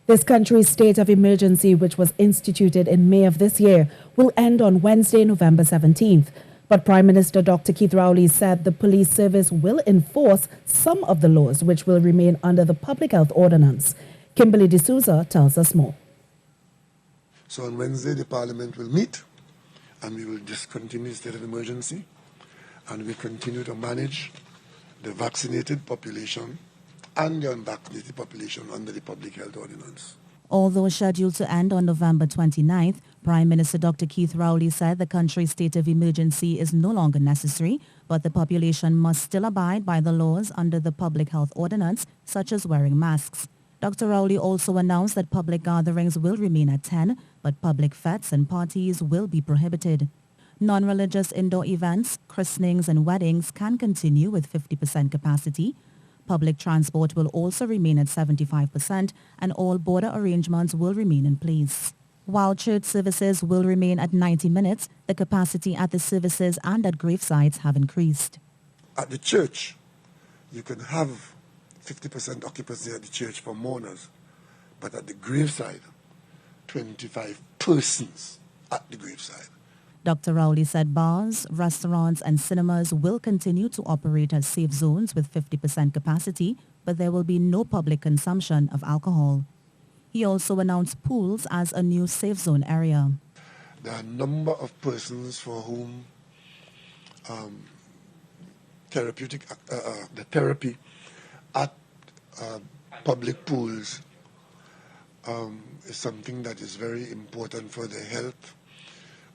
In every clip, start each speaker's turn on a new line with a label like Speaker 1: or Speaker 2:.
Speaker 1: This country's state of emergency, which was instituted in May of this year, will end on Wednesday, November 17th. But Prime Minister Dr. Keith Rowley said the police service will enforce some of the laws which will remain under the Public Health Ordinance. Kimberly D'Souza tells us more.
Speaker 2: So on Wednesday, the Parliament will meet and we will discontinue the state of emergency and we continue to manage the vaccinated population and the unvaccinated population under the Public Health Ordinance.
Speaker 3: Although scheduled to end on November 29th, Prime Minister Dr. Keith Rowley said the country's state of emergency is no longer necessary, but the population must still abide by the laws under the Public Health Ordinance, such as wearing masks. Dr. Rowley also announced that public gatherings will remain at 10, but public fetes and parties will be prohibited. Non-religious indoor events, christenings and weddings can continue with 50% capacity. Public transport will also remain at 75% and all border arrangements will remain in place. While church services will remain at 90 minutes, the capacity at the services and at gravesites have increased.
Speaker 2: At the church, you can have 50% occupancy at the church for mourners, but at the graveside, 25 persons at the graveside.
Speaker 3: Dr. Rowley said bars, restaurants and cinemas will continue to operate as safe zones with 50% capacity, but there will be no public consumption of alcohol. He also announced pools as a new safe zone area.
Speaker 2: There are a number of persons for whom the therapy at public pools is something that is very important for their health.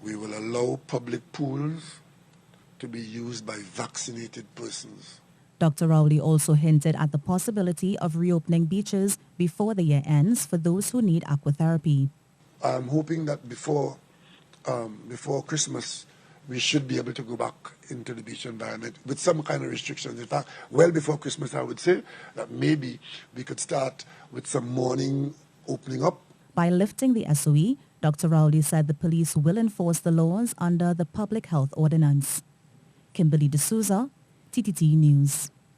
Speaker 2: We will allow public pools to be used by vaccinated persons.
Speaker 3: Dr. Rowley also hinted at the possibility of reopening beaches before the year ends for those who need aquatherapy.
Speaker 2: I'm hoping that before Christmas, we should be able to go back into the beach environment with some kind of restrictions. In fact, well before Christmas, I would say that maybe we could start with some morning opening up.
Speaker 3: By lifting the SOE, Dr. Rowley said the police will enforce the laws under the Public Health Ordinance. Kimberly D'Souza, TTT News.